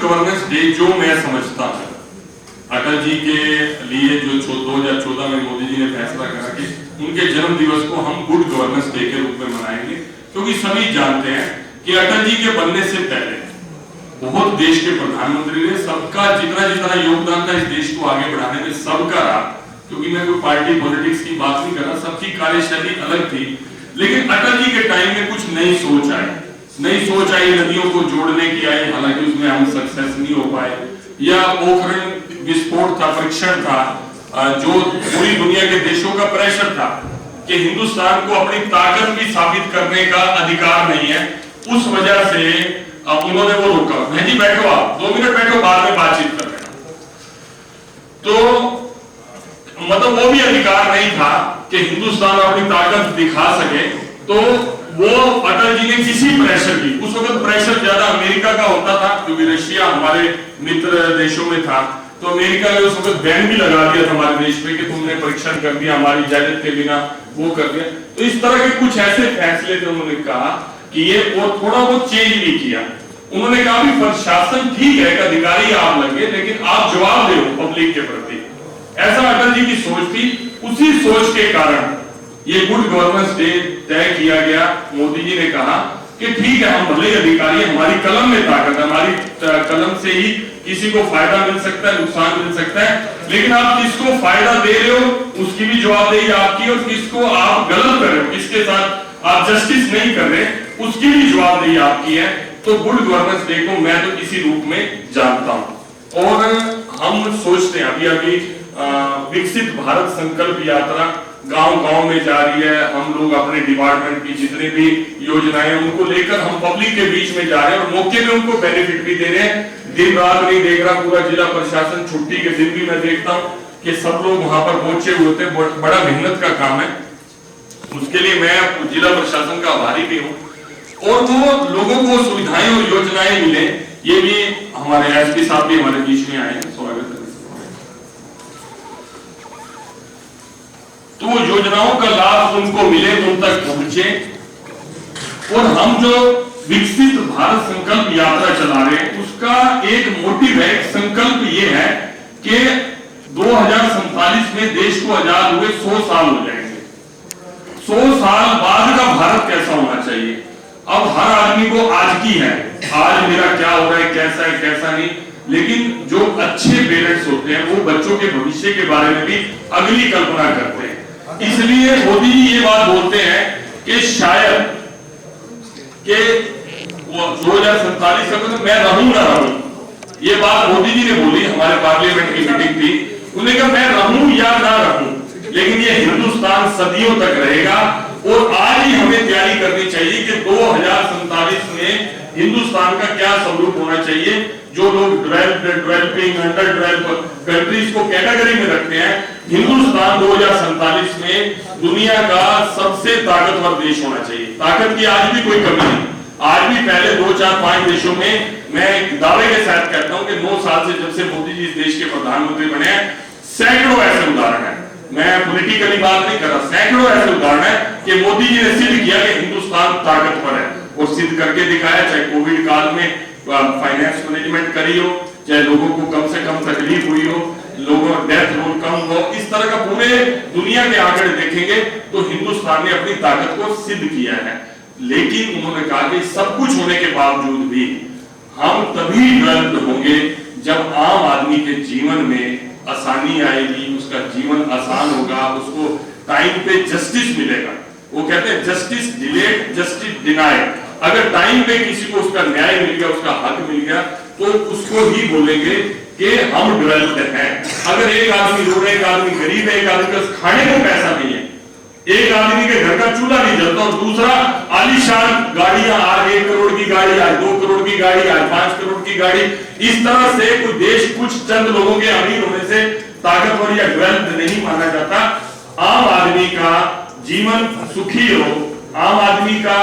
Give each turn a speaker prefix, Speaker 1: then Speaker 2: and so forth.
Speaker 1: Governance day जो मैं समझता हूं, अटल जी के लिए जो 2014 में मोदी जी ने फैसला करा कि उनके जन्म दिवस को हम गुड गवर्नेंस डे के रूप में मनाएंगे, क्योंकि सभी जानते हैं कि अटल जी के बनने से पहले बहुत देश के प्रधानमंत्री ने सबका जितना जितना योगदान था इस देश को आगे बढ़ाने में सबका रहा, क्योंकि मैं कोई पार्टी पॉलिटिक्स की बात नहीं कर रहा, सबकी कार्यशैली अलग थी। लेकिन अटल जी के टाइम में कुछ नई सोच आई, नदियों को जोड़ने की आई, हालांकि उसमें हम सक्सेस नहीं हो पाए, या पोखरण विस्फोट था, परीक्षण था, जो पूरी दुनिया के देशों का प्रेशर था कि हिंदुस्तान को अपनी ताकत भी साबित करने का अधिकार नहीं है, उस वजह से अब उन्होंने वो रोका। मैं जी बैठो, आप 2 मिनट बैठो, बाद में बातचीत कर लेना। तो मतलब वो भी अधिकार नहीं था कि हिंदुस्तान अपनी ताकत दिखा सके, तो वो अटल जी ने किसी प्रेशर की, उस वक्त प्रेशर ज्यादा अमेरिका का होता था क्योंकि रशिया हमारे मित्र देशों में था, तो अमेरिका ने उस वक्त बैन भी लगा दिया था हमारे देश पे कि तुमने परीक्षण कर दिया, हमारी इजाजत के बिना वो कर दिया। तो इस तरह के कुछ ऐसे फैसले थे, उन्होंने कहा कि ये और थोड़ा बहुत चेंज भी किया। उन्होंने कहा भी प्रशासन ठीक है, एक अधिकारी आप लगे, लेकिन आप जवाब दे पब्लिक के प्रति, ऐसा अटल जी की सोच थी। उसी सोच के कारण ये गुड गवर्नेंस डे तय किया गया। मोदी जी ने कहा कि ठीक है, हम भले अधिकारी, हमारी कलम में ताकत है, हमारी कलम से ही किसी को फायदा मिल सकता है, नुकसान मिल सकता है, लेकिन आप किसको फायदा दे रहे हो उसकी भी जवाबदेही आपकी, और किसको आप गलत कर रहे हो, किसके साथ आप जस्टिस नहीं कर रहे उसकी भी जवाबदेही आपकी है। तो गुड गवर्नेंस डे को मैं तो इसी रूप में जानता हूं। और हम सोचते हैं अभी विकसित भारत संकल्प यात्रा गांव-गांव में जा रही है, हम लोग अपने डिपार्टमेंट की जितनी भी योजनाएं उनको लेकर हम पब्लिक के बीच में जा रहे हैं, और मौके में उनको बेनिफिट भी दे रहे हैं। दिन रात नहीं देख रहा, पूरा जिला प्रशासन, छुट्टी के दिन भी मैं देखता हूं कि सब लोग वहां पर पहुंचे हुए थे, बड़ा मेहनत का काम है, उसके लिए मैं जिला प्रशासन का आभारी भी हूं। और वो लोगों को सुविधाएं और योजनाएं मिले, ये भी हमारे एसपी साहब भी हमारे बीच में आए, स्वागत है। तो वो योजनाओं का लाभ उनको मिले, उन तक पहुंचे, और हम जो विकसित भारत संकल्प यात्रा चला रहे हैं उसका एक मोटिव है, संकल्प ये है कि 2047 में देश को आजाद हुए 100 साल हो जाएंगे। 100 साल बाद का भारत कैसा होना चाहिए? अब हर आदमी को आज की है, आज मेरा क्या हो रहा है, कैसा है कैसा नहीं, लेकिन जो अच्छे पेरेंट्स होते हैं वो बच्चों के भविष्य के बारे में भी अगली कल्पना करते हैं। इसलिए मोदी जी ये बात बोलते हैं कि शायद कि 2047 तक तो मैं रहूं ना रहूं, ये बात मोदी जी ने बोली, हमारे पार्लियामेंट की मीटिंग थी, उन्होंने कहा मैं रहूं या ना रहूं, लेकिन ये हिंदुस्तान सदियों तक रहेगा। और आज ही हमें तैयारी करनी चाहिए कि 2047 में हिंदुस्तान का क्या स्वरूप होना चाहिए। जो लोग डेवलपिंग, अंडर डेवलप कंट्रीज को कैटेगरी में रखते हैं, हिंदुस्तान 2047 में दुनिया का सबसे ताकतवर देश होना चाहिए। ताकत की आज भी कोई कमी नहीं, आज भी पहले 2, 4, 5 देशों में मैं दावे के साथ कहता हूं कि 9 साल से जब से मोदी जी इस देश के प्रधानमंत्री बने हैं, सैकड़ों ऐसे उदाहरण है, मैं पॉलिटिकली बात नहीं कर रहा, सैकड़ों ऐसे उदाहरण है कि मोदी जी ने सिद्ध किया कि हिंदुस्तान ताकतवर है, और सिद्ध करके दिखाया। चाहे कोविड काल में फाइनेंस मैनेजमेंट करी हो, चाहे लोगों को कम से कम तकलीफ हुई हो, लोगों डेथ रोल कम हो, इस तरह का पूरे दुनिया के आंकड़े देखेंगे तो हिंदुस्तान ने अपनी ताकत को सिद्ध किया है। लेकिन उन्होंने कहा कि सब कुछ होने के बावजूद भी हम तभी डेवलप्ड होंगे जब आम आदमी के जीवन में आसानी आएगी, उसका जीवन आसान होगा, उसको टाइम पे जस्टिस मिलेगा। वो कहते हैं जस्टिस डिलेड, जस्टिस डिनाइड। अगर टाइम पे किसी को उसका न्याय मिल गया, उसका हक मिल गया, तो उसको ही बोलेंगे कि हम डेवलप्ड हैं। अगर एक आदमी रो रहा है, एक आदमी गरीब है, एक आदमी का खाने को पैसा नहीं है, एक आदमी के घर का चूल्हा नहीं जलता, और दूसरा आलीशान गाड़ियां, आज 1 करोड़ की गाड़ी, आज 2 करोड़ की गाड़ी, आज 5 करोड़ की गाड़ी, इस तरह से कोई देश कुछ चंद लोगों के अमीर होने से ताकतवर या डेवलप्ड नहीं माना जाता। आम आदमी का जीवन सुखी हो, आम आदमी का